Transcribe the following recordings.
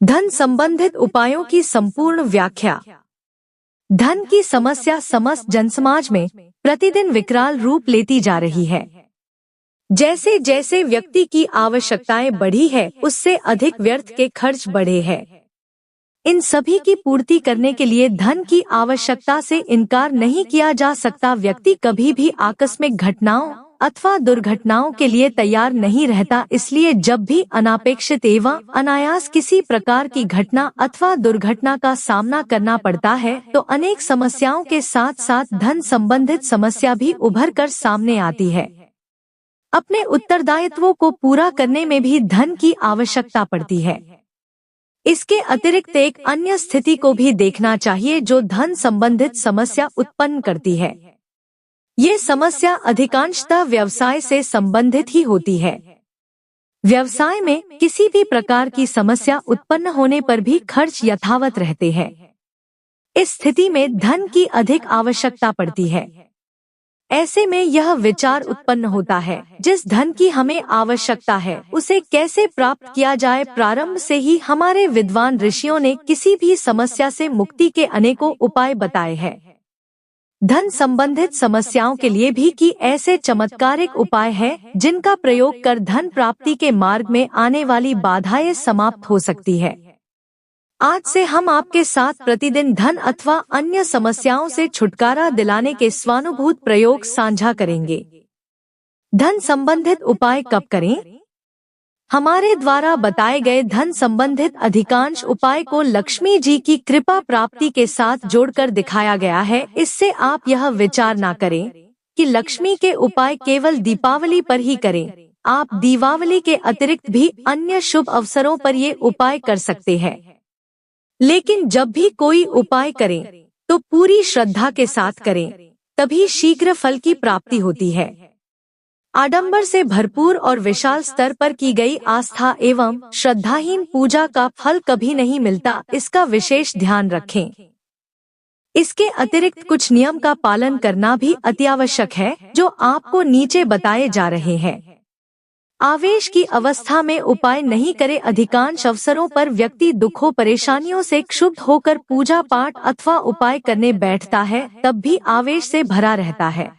धन संबंधित उपायों की संपूर्ण व्याख्या। धन की समस्या समस्त जनसमाज में प्रतिदिन विकराल रूप लेती जा रही है। जैसे जैसे व्यक्ति की आवश्यकताएं बढ़ी है, उससे अधिक व्यर्थ के खर्च बढ़े हैं। इन सभी की पूर्ति करने के लिए धन की आवश्यकता से इनकार नहीं किया जा सकता। व्यक्ति कभी भी आकस्मिक घटनाओं अथवा दुर्घटनाओं के लिए तैयार नहीं रहता, इसलिए जब भी अनापेक्षित एवं अनायास किसी प्रकार की घटना अथवा दुर्घटना का सामना करना पड़ता है, तो अनेक समस्याओं के साथ साथ धन संबंधित समस्या भी उभर कर सामने आती है। अपने उत्तरदायित्वों को पूरा करने में भी धन की आवश्यकता पड़ती है। इसके अतिरिक्त एक अन्य स्थिति को भी देखना चाहिए जो धन संबंधित समस्या उत्पन्न करती है। ये समस्या अधिकांशतः व्यवसाय से संबंधित ही होती है। व्यवसाय में किसी भी प्रकार की समस्या उत्पन्न होने पर भी खर्च यथावत रहते हैं। इस स्थिति में धन की अधिक आवश्यकता पड़ती है। ऐसे में यह विचार उत्पन्न होता है, जिस धन की हमें आवश्यकता है उसे कैसे प्राप्त किया जाए। प्रारंभ से ही हमारे विद्वान ऋषियों ने किसी भी समस्या से मुक्ति के अनेकों उपाय बताए हैं। धन संबंधित समस्याओं के लिए भी कि ऐसे चमत्कारिक उपाय हैं जिनका प्रयोग कर धन प्राप्ति के मार्ग में आने वाली बाधाएं समाप्त हो सकती है। आज से हम आपके साथ प्रतिदिन धन अथवा अन्य समस्याओं से छुटकारा दिलाने के स्वानुभूत प्रयोग साझा करेंगे। धन संबंधित उपाय कब करें? हमारे द्वारा बताए गए धन संबंधित अधिकांश उपाय को लक्ष्मी जी की कृपा प्राप्ति के साथ जोड़कर दिखाया गया है। इससे आप यह विचार ना करें कि लक्ष्मी के उपाय केवल दीपावली पर ही करें। आप दीपावली के अतिरिक्त भी अन्य शुभ अवसरों पर ये उपाय कर सकते हैं। लेकिन जब भी कोई उपाय करें तो पूरी श्रद्धा के साथ करें, तभी शीघ्र फल की प्राप्ति होती है। आडंबर से भरपूर और विशाल स्तर पर की गई आस्था एवं श्रद्धाहीन पूजा का फल कभी नहीं मिलता, इसका विशेष ध्यान रखें। इसके अतिरिक्त कुछ नियम का पालन करना भी अत्यावश्यक है, जो आपको नीचे बताए जा रहे हैं। आवेश की अवस्था में उपाय नहीं करे। अधिकांश अवसरों पर व्यक्ति दुखों परेशानियों से क्षुब्ध होकर पूजा पाठ अथवा उपाय करने बैठता है, तब भी आवेश से भरा रहता है।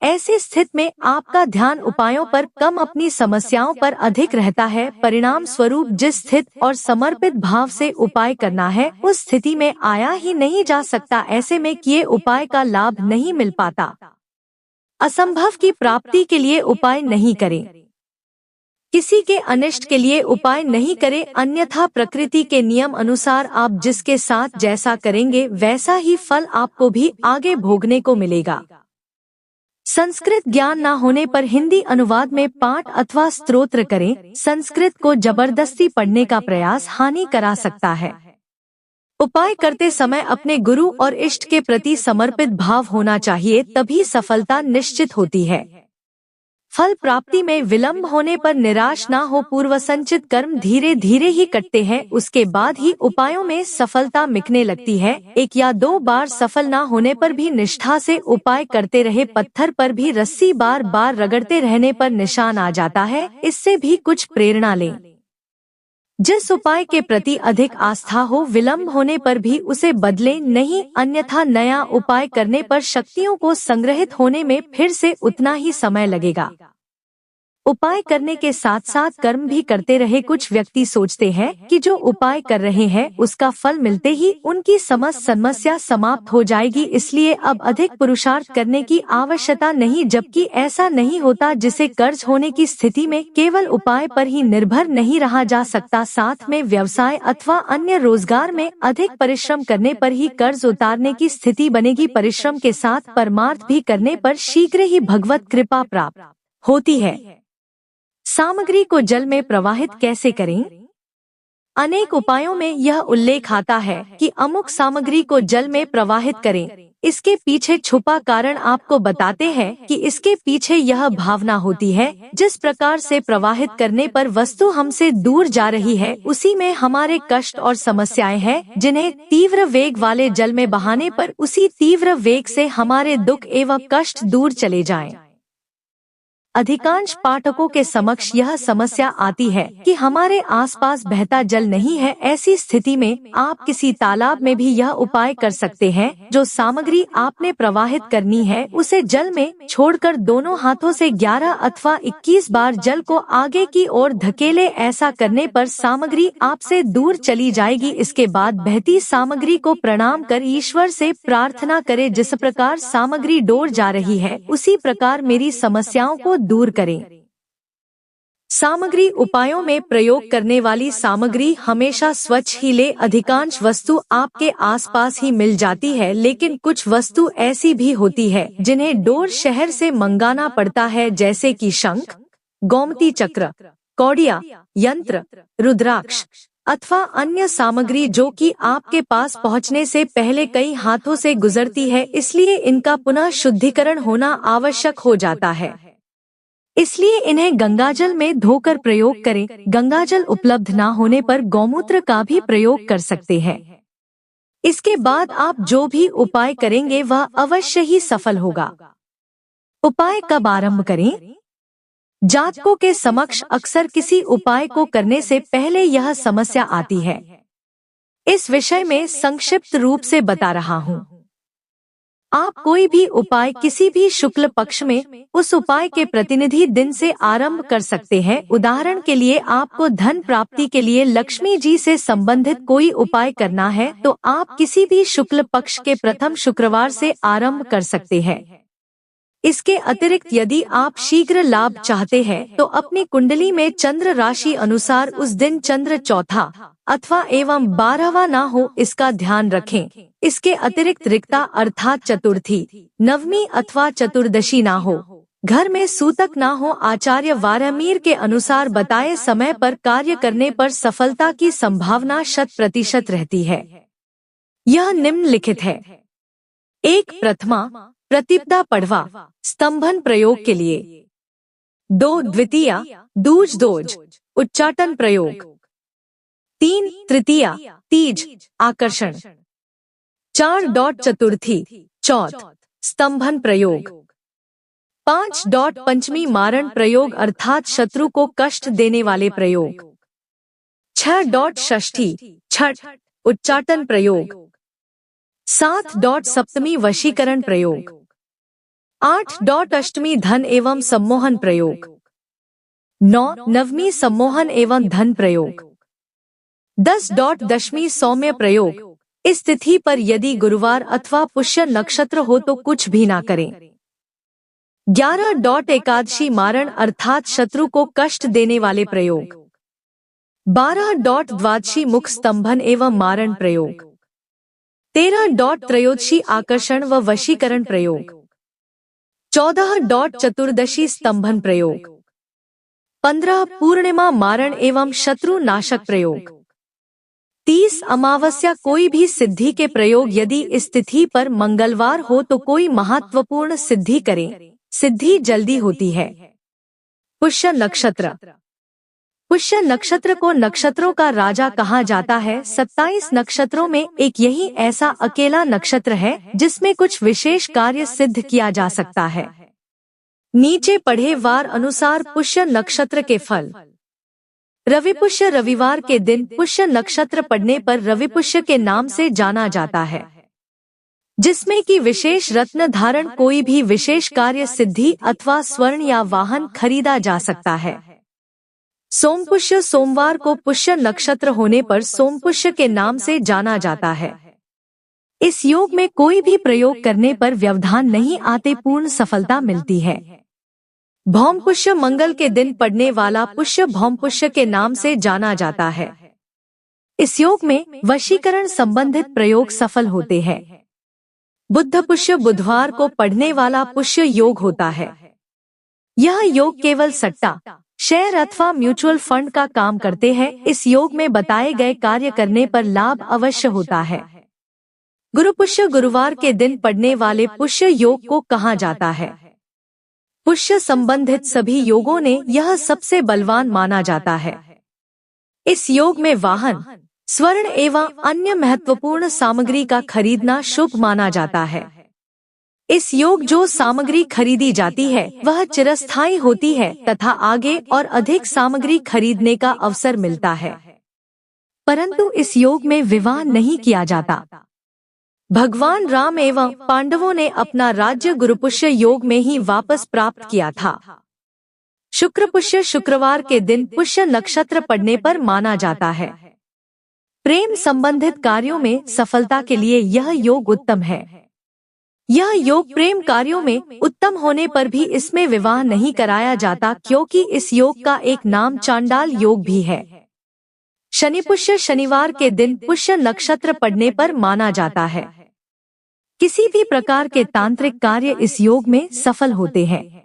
ऐसी स्थिति में आपका ध्यान उपायों पर कम, अपनी समस्याओं पर अधिक रहता है। परिणाम स्वरूप जिस स्थिति और समर्पित भाव से उपाय करना है, उस स्थिति में आया ही नहीं जा सकता। ऐसे में किए उपाय का लाभ नहीं मिल पाता। असंभव की प्राप्ति के लिए उपाय नहीं करें। किसी के अनिष्ट के लिए उपाय नहीं करें, अन्यथा प्रकृति के नियम अनुसार आप जिसके साथ जैसा करेंगे वैसा ही फल आपको भी आगे भोगने को मिलेगा। संस्कृत ज्ञान न होने पर हिंदी अनुवाद में पाठ अथवा स्तोत्र करें। संस्कृत को जबरदस्ती पढ़ने का प्रयास हानि करा सकता है। उपाय करते समय अपने गुरु और इष्ट के प्रति समर्पित भाव होना चाहिए, तभी सफलता निश्चित होती है। फल प्राप्ति में विलंब होने पर निराश ना हो। पूर्व संचित कर्म धीरे धीरे ही कटते हैं, उसके बाद ही उपायों में सफलता मिलने लगती है। एक या दो बार सफल ना होने पर भी निष्ठा से उपाय करते रहे। पत्थर पर भी रस्सी बार बार रगड़ते रहने पर निशान आ जाता है। इससे भी कुछ प्रेरणा लें। जिस उपाय के प्रति अधिक आस्था हो, विलंब होने पर भी उसे बदलें नहीं, अन्यथा नया उपाय करने पर शक्तियों को संग्रहित होने में फिर से उतना ही समय लगेगा। उपाय करने के साथ साथ कर्म भी करते रहे। कुछ व्यक्ति सोचते हैं कि जो उपाय कर रहे हैं उसका फल मिलते ही उनकी समस्त समस्या समाप्त हो जाएगी, इसलिए अब अधिक पुरुषार्थ करने की आवश्यकता नहीं, जबकि ऐसा नहीं होता। जिसे कर्ज होने की स्थिति में केवल उपाय पर ही निर्भर नहीं रहा जा सकता, साथ में व्यवसाय अथवा अन्य रोजगार में अधिक परिश्रम करने पर ही कर्ज उतारने की स्थिति बनेगी। परिश्रम के साथ परमार्थ भी करने पर शीघ्र ही भगवत कृपा प्राप्त होती है। सामग्री को जल में प्रवाहित कैसे करें? अनेक उपायों में यह उल्लेख आता है कि अमुक सामग्री को जल में प्रवाहित करें। इसके पीछे छुपा कारण आपको बताते हैं कि इसके पीछे यह भावना होती है, जिस प्रकार से प्रवाहित करने पर वस्तु हमसे दूर जा रही है, उसी में हमारे कष्ट और समस्याएं हैं, जिन्हें तीव्र वेग वाले जल में बहाने पर उसी तीव्र वेग से हमारे दुख एवं कष्ट दूर चले जाएं। अधिकांश पाठकों के समक्ष यह समस्या आती है कि हमारे आसपास बहता जल नहीं है। ऐसी स्थिति में आप किसी तालाब में भी यह उपाय कर सकते हैं। जो सामग्री आपने प्रवाहित करनी है उसे जल में छोड़कर दोनों हाथों से 11 अथवा 21 बार जल को आगे की ओर धकेले। ऐसा करने पर सामग्री आपसे दूर चली जाएगी। इसके बाद बहती सामग्री को प्रणाम कर ईश्वर से प्रार्थना करें, जिस प्रकार सामग्री डोर जा रही है उसी प्रकार मेरी समस्याओं को दूर करें। सामग्री उपायों में प्रयोग करने वाली सामग्री हमेशा स्वच्छ ही ले। अधिकांश वस्तु आपके आसपास ही मिल जाती है, लेकिन कुछ वस्तु ऐसी भी होती है जिन्हें डोर शहर से मंगाना पड़ता है, जैसे कि शंख, गोमती चक्र, कौड़िया, यंत्र, रुद्राक्ष अथवा अन्य सामग्री जो कि आपके पास पहुंचने से पहले कई हाथों से गुजरती है, इसलिए इनका पुनः शुद्धिकरण होना आवश्यक हो जाता है। इसलिए इन्हें गंगाजल में धोकर प्रयोग करें। गंगाजल उपलब्ध न होने पर गौमूत्र का भी प्रयोग कर सकते हैं। इसके बाद आप जो भी उपाय करेंगे वह अवश्य ही सफल होगा। उपाय कब आरंभ करें? जातकों के समक्ष अक्सर किसी उपाय को करने से पहले यह समस्या आती है। इस विषय में संक्षिप्त रूप से बता रहा हूँ। आप कोई भी उपाय किसी भी शुक्ल पक्ष में उस उपाय के प्रतिनिधि दिन से आरंभ कर सकते हैं। उदाहरण के लिए आपको धन प्राप्ति के लिए लक्ष्मी जी से संबंधित कोई उपाय करना है तो आप किसी भी शुक्ल पक्ष के प्रथम शुक्रवार से आरंभ कर सकते हैं। इसके अतिरिक्त यदि आप शीघ्र लाभ चाहते हैं तो अपनी कुंडली में चंद्र राशि अनुसार उस दिन चंद्र चौथा अथवा एवं 12वां ना हो, इसका ध्यान रखें। इसके अतिरिक्त रिक्ता अर्थात चतुर्थी, नवमी अथवा चतुर्दशी ना हो, घर में सूतक ना हो। आचार्य वारामीर के अनुसार बताए समय पर कार्य करने पर सफलता की संभावना 100% रहती है। यह निम्नलिखित है। 1. प्रथमा प्रतिपदा पढ़वा स्तंभन प्रयोग के लिए। 2. द्वितीया दूज दोज उच्चाटन प्रयोग। 3. तृतीया तीज आकर्षण। 4. चतुर्थी चौथ स्तंभन प्रयोग। 5. पंचमी मारण प्रयोग अर्थात शत्रु को कष्ट देने वाले प्रयोग। 6. षष्ठी छठ उच्चाटन प्रयोग। 7. सप्तमी वशीकरण प्रयोग। 8. अष्टमी धन एवं सम्मोहन प्रयोग। 9. नवमी सम्मोहन एवं धन प्रयोग। 10. दशमी सौम्य प्रयोग। इस तिथि पर यदि गुरुवार अथवा पुष्य नक्षत्र हो तो कुछ भी ना करें। 11. एकादशी मारण अर्थात शत्रु को कष्ट देने वाले प्रयोग। 12. द्वादशी मुख स्तंभन एवं मारण प्रयोग। 13. त्रयोदशी आकर्षण व वशीकरण प्रयोग। 14. चतुर्दशी स्तंभन प्रयोग। 15. पूर्णिमा मारण एवं शत्रु नाशक प्रयोग। 30. अमावस्या कोई भी सिद्धि के प्रयोग। यदि इस तिथि पर मंगलवार हो तो कोई महत्वपूर्ण सिद्धि करें, सिद्धि जल्दी होती है। पुष्य नक्षत्र। पुष्य नक्षत्र को नक्षत्रों का राजा कहा जाता है। 27 नक्षत्रों में एक यही ऐसा अकेला नक्षत्र है जिसमें कुछ विशेष कार्य सिद्ध किया जा सकता है। नीचे पढ़े वार अनुसार पुष्य नक्षत्र के फल। रविपुष्य रविवार के दिन पुष्य नक्षत्र पड़ने पर रविपुष्य के नाम से जाना जाता है, जिसमें कि विशेष रत्न धारण कोई भी विशेष कार्य सिद्धि अथवा स्वर्ण या वाहन खरीदा जा सकता है। सोमपुष्य सोमवार को पुष्य नक्षत्र होने पर सोमपुष्य के नाम से जाना जाता है। इस योग में कोई भी प्रयोग करने पर व्यवधान नहीं आते, पूर्ण सफलता मिलती है। भौमपुष्य मंगल के दिन पड़ने वाला पुष्य भौमपुष्य के नाम से जाना जाता है। इस योग में वशीकरण संबंधित प्रयोग सफल होते हैं। बुधपुष्य बुधवार को पढ़ने वाला पुष्य योग होता है। यह योग केवल सट्टा, शेयर अथवा म्यूचुअल फंड का काम करते हैं। इस योग में बताए गए कार्य करने पर लाभ अवश्य होता है। गुरुपुष्य गुरुवार के दिन पड़ने वाले पुष्य योग को कहा जाता है। पुष्य संबंधित सभी योगों ने यह सबसे बलवान माना जाता है। इस योग में वाहन, स्वर्ण एवं अन्य महत्वपूर्ण सामग्री का खरीदना शुभ माना जाता है। इस योग जो सामग्री खरीदी जाती है वह चिरस्थायी होती है तथा आगे और अधिक सामग्री खरीदने का अवसर मिलता है। परंतु इस योग में विवाह नहीं किया जाता। भगवान राम एवं पांडवों ने अपना राज्य गुरुपुष्य योग में ही वापस प्राप्त किया था। शुक्र पुष्य शुक्रवार के दिन पुष्य नक्षत्र पड़ने पर माना जाता है। प्रेम संबंधित कार्यों में सफलता के लिए यह योग उत्तम है। यह योग प्रेम कार्यों में उत्तम होने पर भी इसमें विवाह नहीं कराया जाता, क्योंकि इस योग का एक नाम चांडाल योग भी है। शनि पुष्य शनिवार के दिन पुष्य नक्षत्र पड़ने पर माना जाता है। किसी भी प्रकार के तांत्रिक कार्य इस योग में सफल होते हैं।